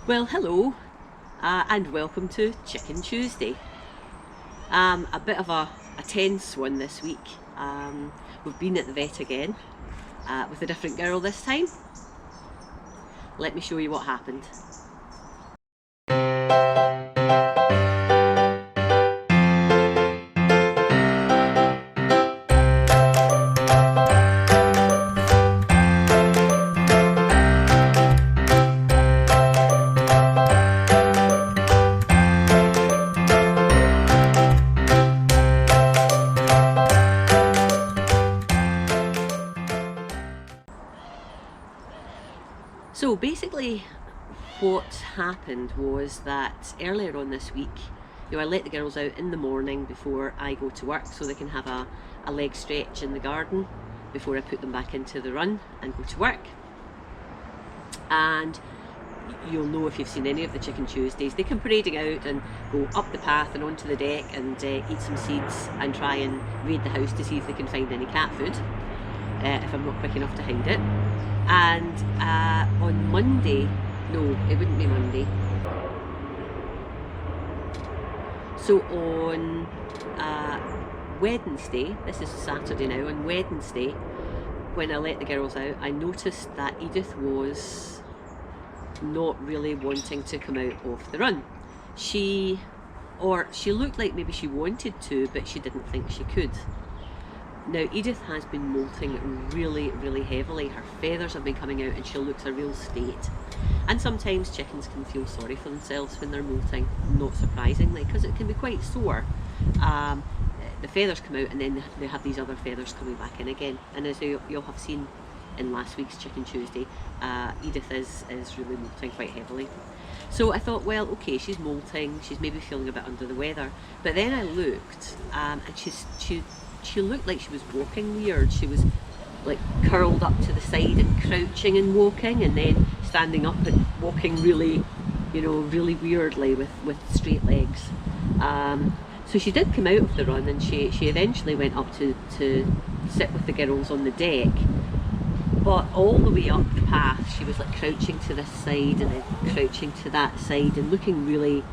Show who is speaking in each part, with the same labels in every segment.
Speaker 1: Well, hello, and welcome to Chicken Tuesday. A bit of a tense one this week. We've been at the vet again with a different girl this time. Let me show you what happened. So basically what happened was that earlier on this week, I let the girls out in the morning before I go to work so they can have a leg stretch in the garden before I put them back into the run and go to work. And you'll know if you've seen any of the Chicken Tuesdays, they come parading out and go up the path and onto the deck and eat some seeds and try and raid the house to see if they can find any cat food, if I'm not quick enough to hide it. And on Monday, no, it wouldn't be Monday. So on Wednesday, this is Saturday now, on Wednesday, when I let the girls out, I noticed that Edith was not really wanting to come out of the run. She looked like maybe she wanted to, but she didn't think she could. Now Edith has been molting really heavily. Her feathers have been coming out and she looks a real state. And sometimes chickens can feel sorry for themselves when they're molting, not surprisingly, because it can be quite sore. The feathers come out and then they have these other feathers coming back in again. And as you'll have seen in last week's Chicken Tuesday, Edith is really molting quite heavily. So I thought, well, okay, she's molting, she's maybe feeling a bit under the weather. But then I looked and she looked like she was walking weird. She was like curled up to the side and crouching and walking, and then standing up and walking really, really weirdly with straight legs. So she did come out of the run, and she eventually went up to sit with the girls on the deck. But all the way up the path, she was like crouching to this side and then crouching to that side and looking really,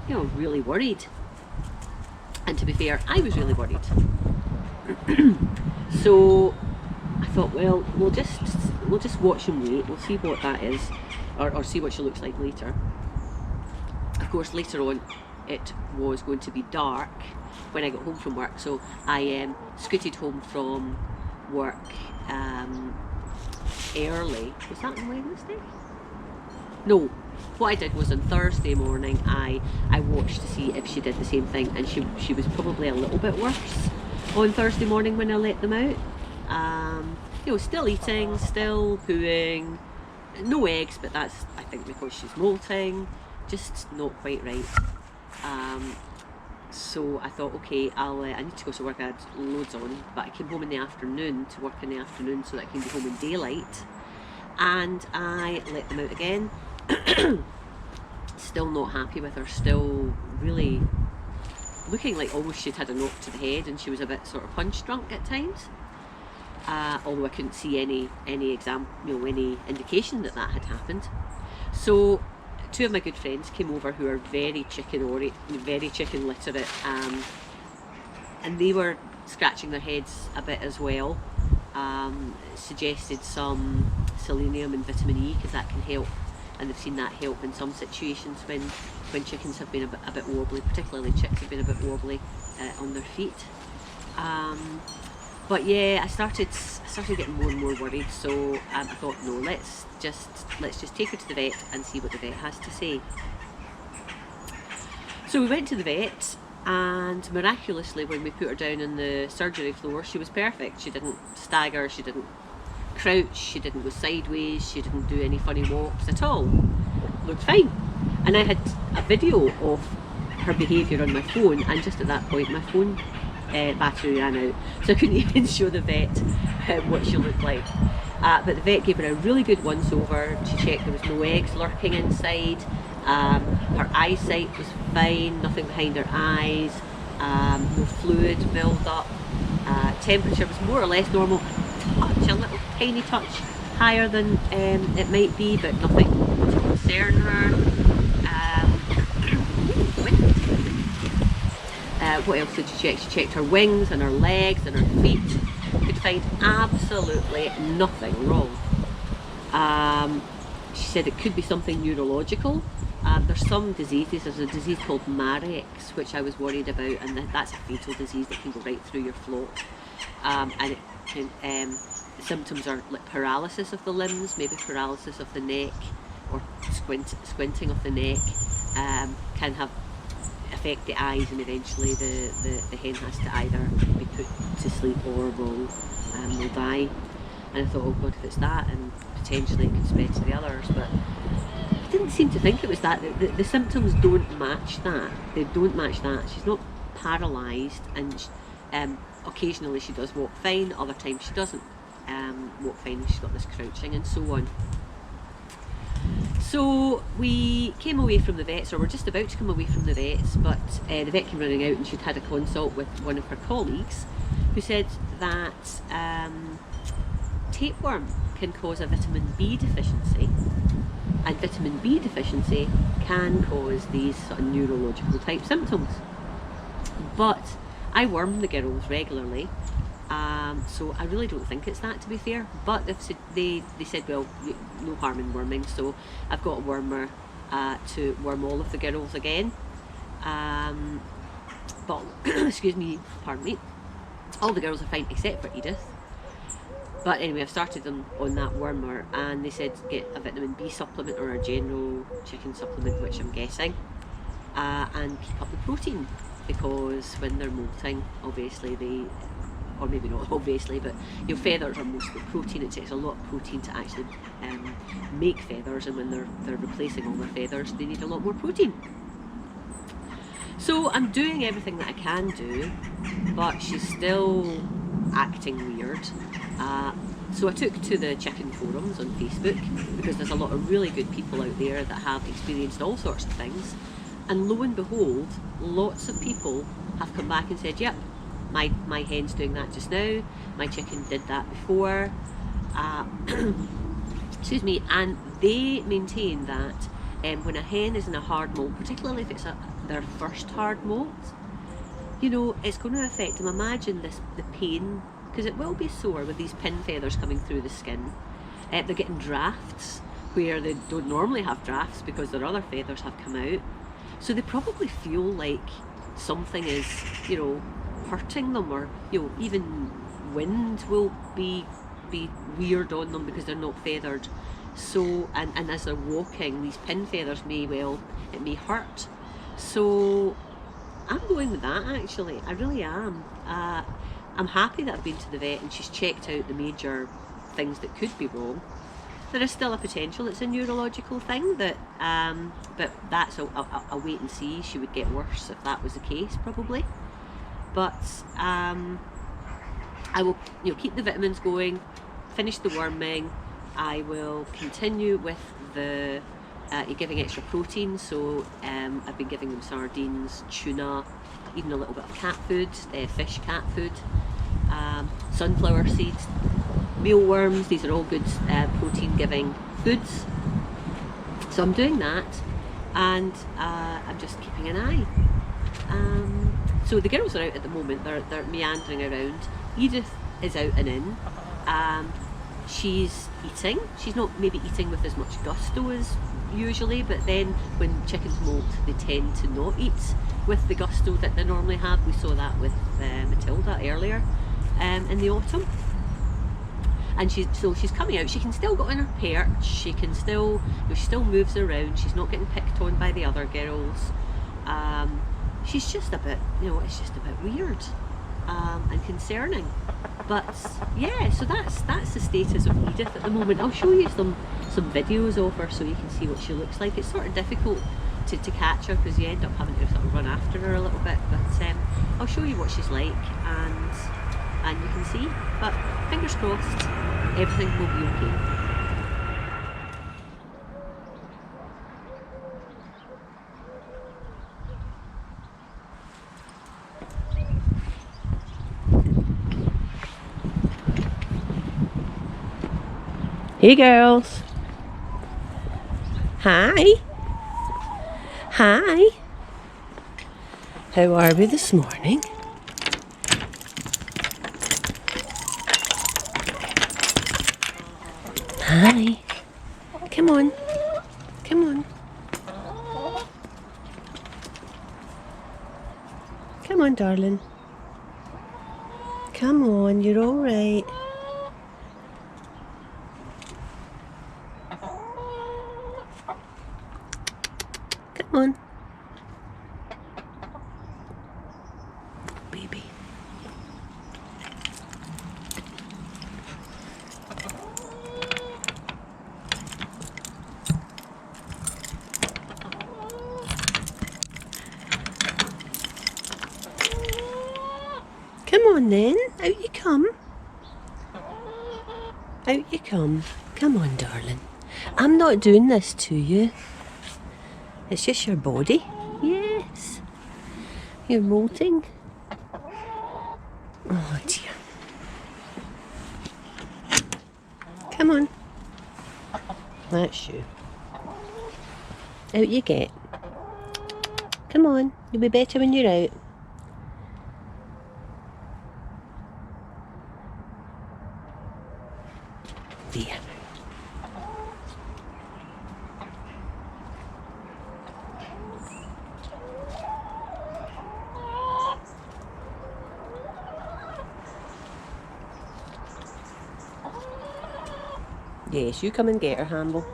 Speaker 1: really worried. And to be fair, I was really worried. So I thought, well, we'll just watch and wait. We'll see what that is, or see what she looks like later. Of course, later on, it was going to be dark when I got home from work. So I scooted home from work early. Was that on Wednesday? No. What I did was on Thursday morning, I watched to see if she did the same thing, and she was probably a little bit worse on Thursday morning when I let them out. Still eating, still pooing, no eggs, but that's, I think, because she's molting, just not quite right. So I thought, okay, I need to go to work. I had loads on, but I came home in the afternoon to work in the afternoon so that I can be home in daylight, and I let them out again. Still not happy with her, still really looking like almost she'd had a knock to the head, and she was a bit sort of punch drunk at times. Although I couldn't see any indication that had happened. So two of my good friends came over who are very chicken literate, and they were scratching their heads a bit as well. Suggested some selenium and vitamin E, because that can help, and they've seen that help in some situations when chickens have been a bit wobbly, particularly chicks have been a bit wobbly on their feet. But yeah, I started getting more and more worried. So I thought, no, let's just take her to the vet and see what the vet has to say. So we went to the vet, and miraculously, when we put her down on the surgery floor, she was perfect. She didn't stagger, she didn't crouch, she didn't go sideways, she didn't do any funny walks at all. Looked fine. And I had a video of her behaviour on my phone, and just at that point my phone battery ran out, so I couldn't even show the vet what she looked like. But the vet gave her a really good once over. She checked there was no eggs lurking inside. Her eyesight was fine, nothing behind her eyes, no fluid build up. Temperature was more or less normal, a little tiny touch higher than it might be, but nothing to concern her. what else did she check? She checked her wings and her legs and her feet. Could find absolutely nothing wrong. She said it could be something neurological. There's some diseases. There's a disease called Marek's, which I was worried about, and that's a fatal disease that can go right through your flock. And it can, the symptoms are like paralysis of the limbs, maybe paralysis of the neck, or squinting of the neck. Can affect the eyes, and eventually the hen has to either be put to sleep or will die. And I thought, oh God, if it's that, and potentially it could spread to the others, but I didn't seem to think it was that. The symptoms don't match that. They don't match that. She's not paralysed, and occasionally she does walk fine, other times she doesn't walk fine, she's got this crouching and so on. So we came away from the vets, or we're just about to come away from the vets, but the vet came running out and she'd had a consult with one of her colleagues who said that tapeworm can cause a vitamin B deficiency, and vitamin B deficiency can cause these sort of neurological type symptoms. But I worm the girls regularly, so I really don't think it's that, to be fair. But they said, well, no harm in worming, so I've got a wormer to worm all of the girls again. But excuse me, pardon me, all the girls are fine except for Edith. But anyway, I've started them on that wormer, and they said get a vitamin B supplement or a general chicken supplement, which I'm getting, and keep up the protein, because when they're molting, obviously or maybe not obviously, but your feathers are mostly protein. It takes a lot of protein to actually make feathers, and when they're replacing all their feathers, they need a lot more protein. So I'm doing everything that I can do, but she's still acting weird. So I took to the chicken forums on Facebook, because there's a lot of really good people out there that have experienced all sorts of things, and lo and behold, lots of people have come back and said, yep, my hen's doing that just now, my chicken did that before, excuse me, and they maintain that when a hen is in a hard molt, particularly if it's their first hard molt, you know, it's going to affect them. Imagine the pain, because it will be sore with these pin feathers coming through the skin. They're getting drafts where they don't normally have drafts because their other feathers have come out. So they probably feel like something is, you know, hurting them, or, you know, even wind will be weird on them because they're not feathered. So, and as they're walking, these pin feathers it may hurt. So I'm going with that, actually. I really am. I'm happy that I've been to the vet and she's checked out the major things that could be wrong. There is still a potential it's a neurological thing, but that's a wait and see. She would get worse if that was the case, probably. But I will, you know, keep the vitamins going, finish the worming. I will continue with the giving extra protein. So I've been giving them sardines, tuna, even a little bit of cat food, fish cat food, sunflower seeds, mealworms. These are all good protein giving foods. So I'm doing that, and I'm just keeping an eye. So the girls are out at the moment, they're meandering around. Edith is out and in. She's eating. She's not maybe eating with as much gusto as usually, but then when chickens molt, they tend to not eat with the gusto that they normally have. We saw that with Matilda earlier in the autumn. And she's coming out. She can still go on her perch. She can still, you know, she still moves around. She's not getting picked on by the other girls. She's just a bit, you know, it's just a bit weird and concerning. But yeah, so that's the status of Edith at the moment. I'll show you some videos of her so you can see what she looks like. It's sort of difficult to catch her because you end up having to sort of run after her a little bit, but I'll show you what she's like, and you can see. But fingers crossed, everything will be okay. Hey girls. Hi. Hi. How are we this morning? Hi. Come on. Come on. Come on, darling. Come on, you're all right. Come on. Baby. Come on then, out you come. Out you come. Come on, darling. I'm not doing this to you. It's just your body. Yes. You're molting. Oh dear. Come on. That's you. Out you get. Come on. You'll be better when you're out. There. Yes, you come and get her, Hamble.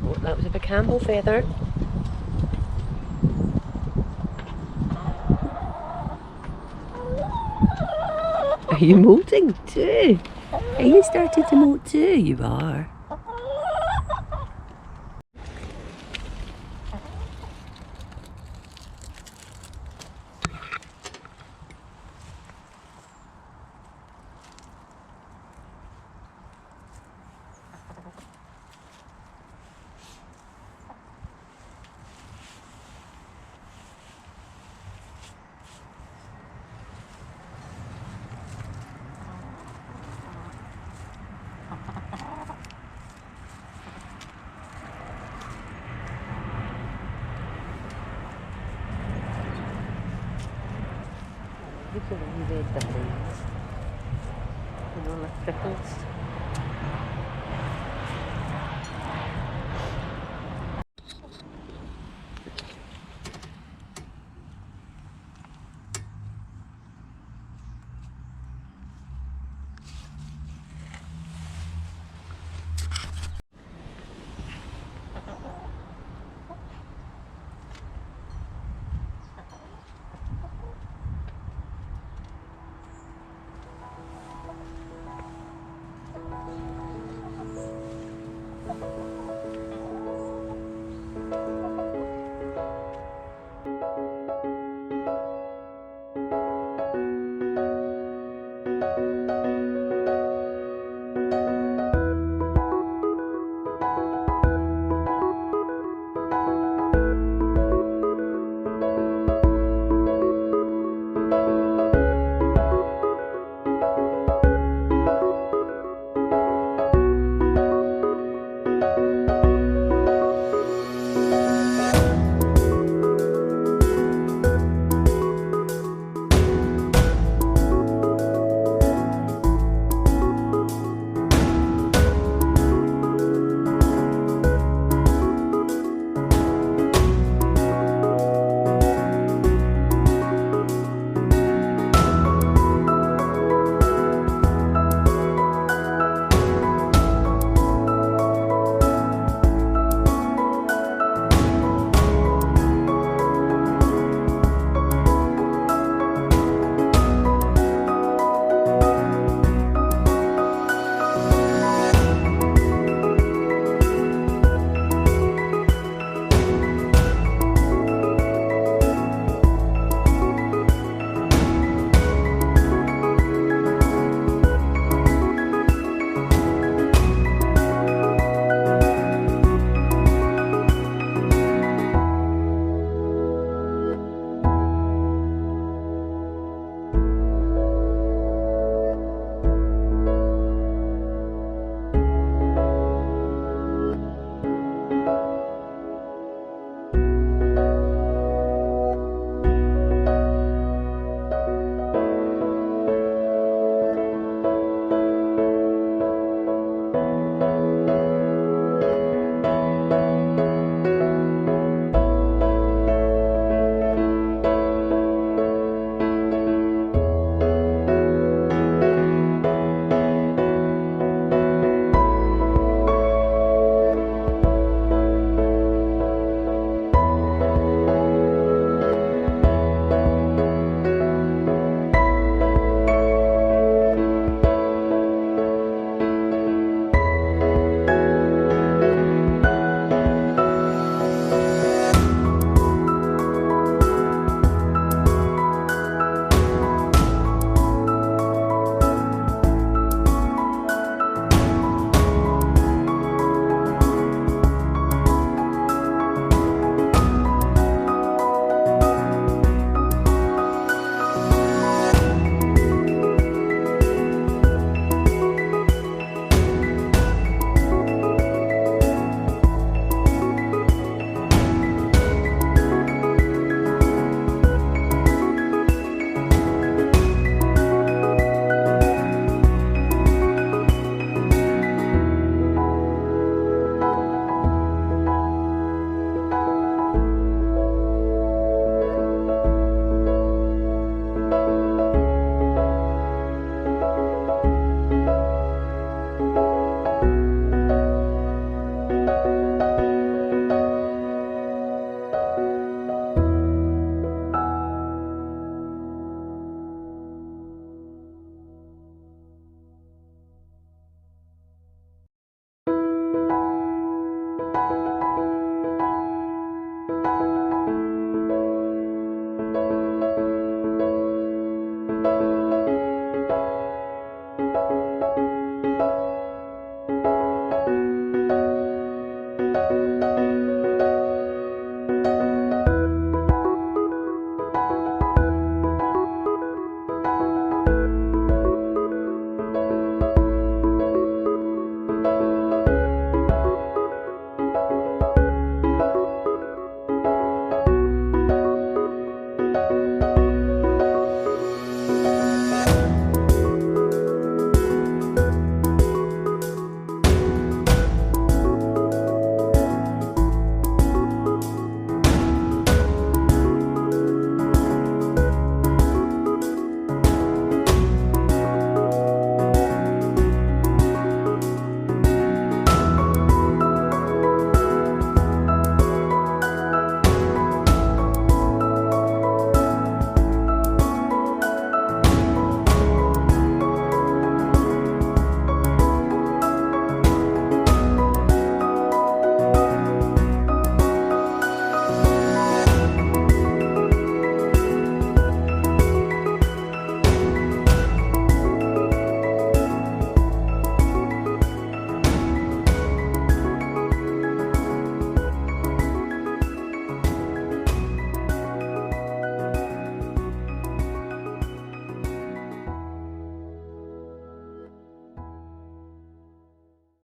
Speaker 1: Oh, that was a big Hamble feather. Are you molting too? Are you starting to molt too? You are. Look at the red darlings. And all the prickles.